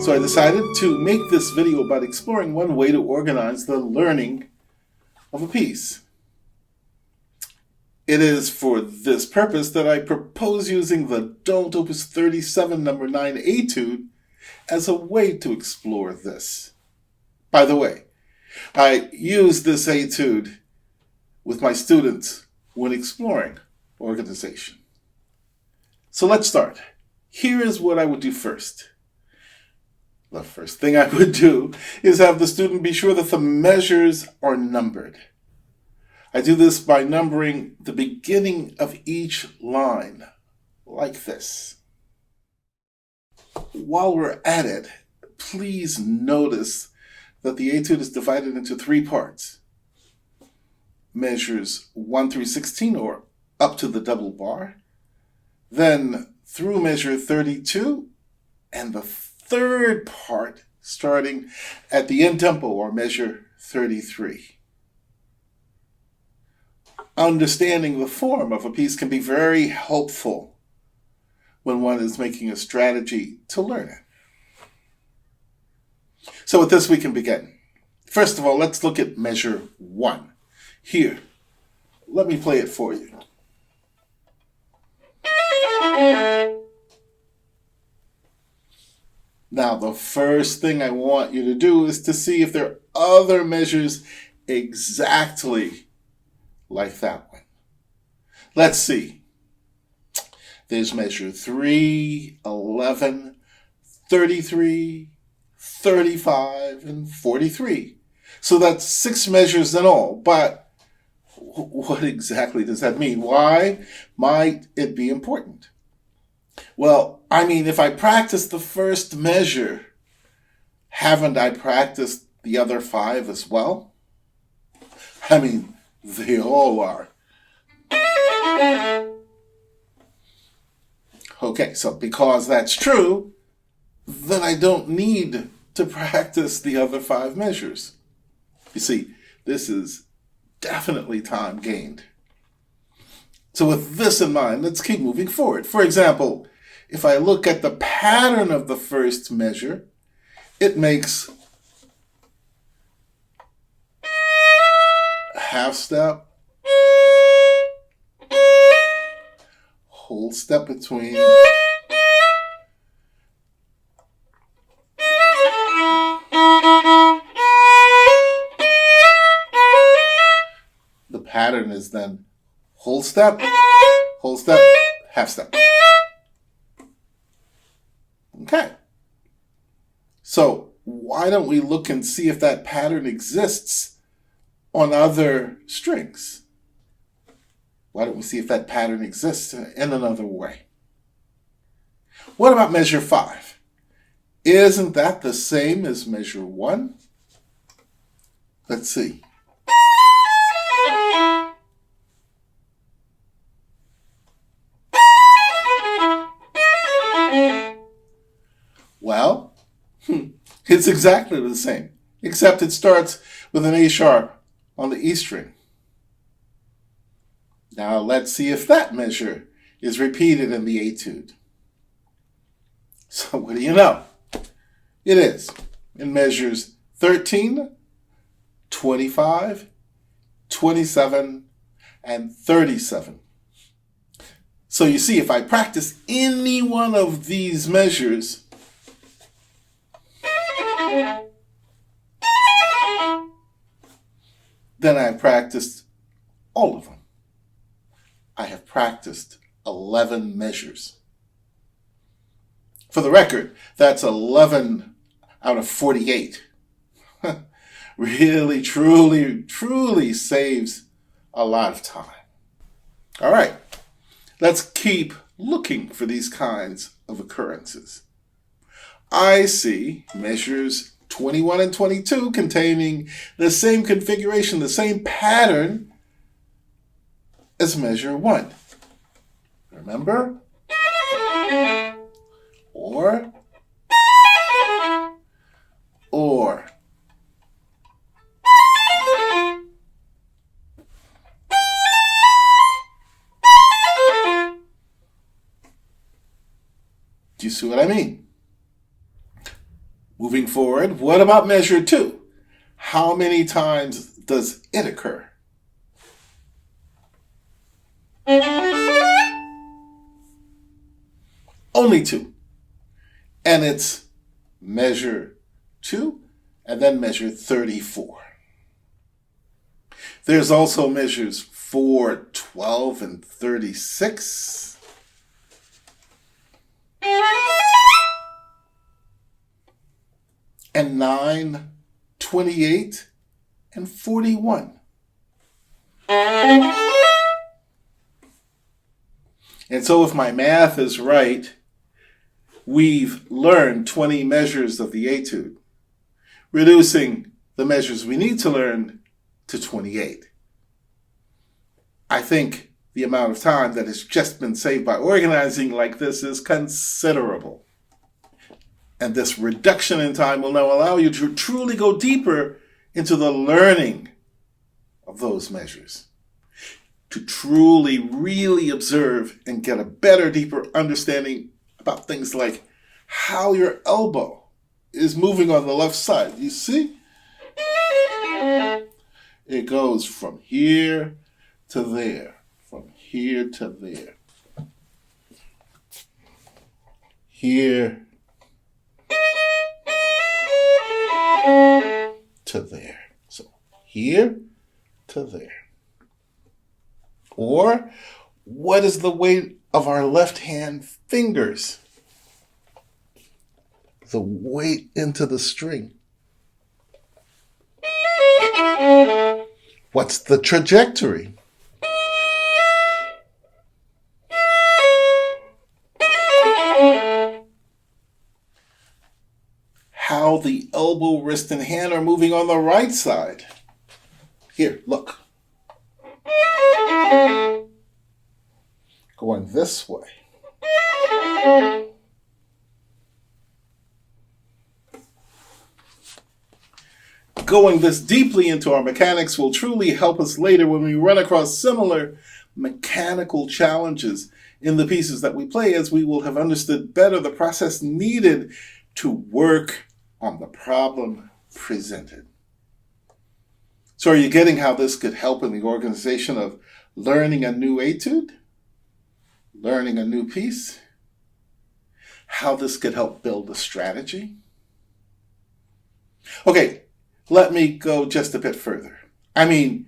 So I decided to make this video about exploring one way to organize the learning of a piece. It is for this purpose that I propose using the Don't Opus 37 number 9 etude as a way to explore this. By the way, I use this etude with my students when exploring organization. So let's start. Here is what I would do first. The first thing I would do is have the student be sure that the measures are numbered. I do this by numbering the beginning of each line, like this. While we're at it, please notice that the etude is divided into 3 parts. Measures 1 through 16, or up to the double bar, then through measure 32, and the third part starting at the end tempo, or measure 33. Understanding the form of a piece can be very helpful when one is making a strategy to learn it. So with this we can begin. First of all, let's look at measure 1. Here, let me play it for you. Now, the first thing I want you to do is to see if there are other measures exactly like that one. Let's see. There's measure 3, 11, 33, 35, and 43. So that's 6 measures in all. But what exactly does that mean? Why might it be important? Well, I mean, if I practice the first measure, haven't I practiced the other 5 as well? I mean, they all are. Okay, so because that's true, then I don't need to practice the other 5 measures. You see, this is definitely time gained. So with this in mind, let's keep moving forward. For example, if I look at the pattern of the first measure, it makes half step, whole step between, the pattern is then whole step, half step. Okay. So why don't we look and see if that pattern exists on other strings? Why don't we see if that pattern exists in another way? What about measure 5? Isn't that the same as measure 1? Let's see. Well, it's exactly the same, except it starts with an A sharp on the E string. Now let's see if that measure is repeated in the etude. So what do you know? It is in measures 13, 25, 27, and 37. So you see, if I practice any one of these measures, then I have practiced all of them. I have practiced 11 measures. For the record, that's 11 out of 48. Really, truly saves a lot of time. All right, let's keep looking for these kinds of occurrences. I see measures 21 and 22 containing the same configuration, the same pattern as measure 1. Remember? Or. Do you see what I mean? Moving forward, what about measure 2? How many times does it occur? Only 2. And it's measure 2 and then measure 34. There's also measures 4, 12, and 36. And 9, 28, and 41. And so if my math is right, we've learned 20 measures of the etude, reducing the measures we need to learn to 28. I think the amount of time that has just been saved by organizing like this is considerable. And this reduction in time will now allow you to truly go deeper into the learning of those measures, to truly, really observe and get a better, deeper understanding about things like how your elbow is moving on the left side. You see? It goes from here to there, from here to there, here to there. So here to there. Or what is the weight of our left hand fingers? The weight into the string. What's the trajectory? How the elbow, wrist, and hand are moving on the right side. Here, look. Going this way. Going this deeply into our mechanics will truly help us later when we run across similar mechanical challenges in the pieces that we play, as we will have understood better the process needed to work on the problem presented. So are you getting how this could help in the organization of learning a new etude? Learning a new piece? How this could help build a strategy? Okay, let me go just a bit further. I mean,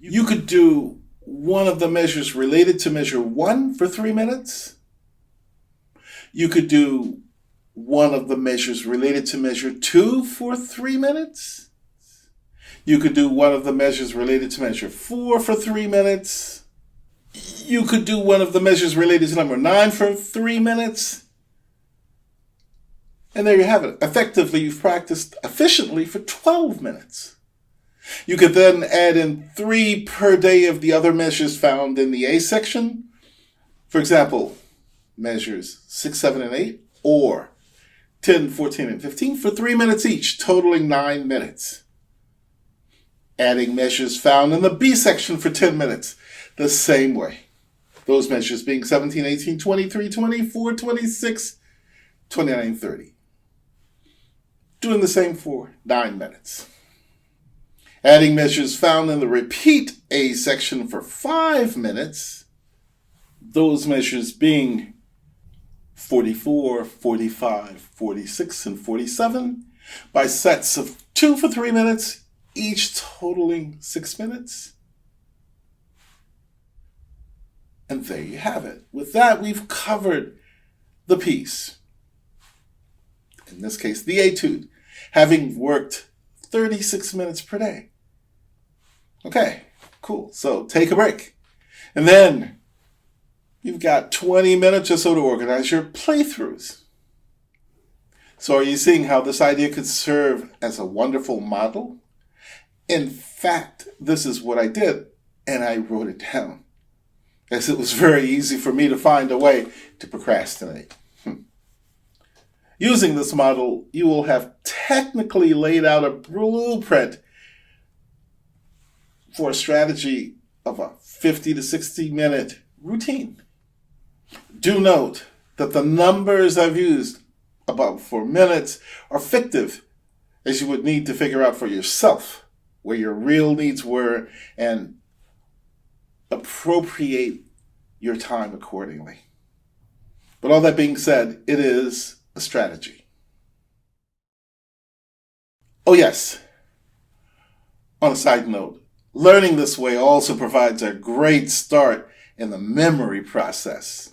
you could do one of the measures related to measure 1 for 3 minutes. You could do one of the measures related to measure 2 for 3 minutes. You could do one of the measures related to measure 4 for 3 minutes. You could do one of the measures related to number 9 for 3 minutes. And there you have it. Effectively, you've practiced efficiently for 12 minutes. You could then add in 3 per day of the other measures found in the A section. For example, measures 6, 7, and 8, or 10, 14, and 15 for 3 minutes each, totaling 9 minutes. Adding measures found in the B section for 10 minutes, the same way. Those measures being 17, 18, 23, 24, 26, 29, 30. Doing the same for 9 minutes. Adding measures found in the repeat A section for 5 minutes. Those measures being 44, 45, 46, and 47 by sets of 2 for 3 minutes, each totaling 6 minutes. And there you have it. With that, we've covered the piece. In this case, the etude, having worked 36 minutes per day. Okay, cool. So take a break. And then you've got 20 minutes or so to organize your playthroughs. So are you seeing how this idea could serve as a wonderful model? In fact, this is what I did, and I wrote it down, as it was very easy for me to find a way to procrastinate. Using this model, you will have technically laid out a blueprint for a strategy of a 50 to 60 minute routine. Do note that the numbers I've used about 4 minutes are fictive, as you would need to figure out for yourself where your real needs were and appropriate your time accordingly. But all that being said, it is a strategy. Oh yes, on a side note, learning this way also provides a great start in the memory process.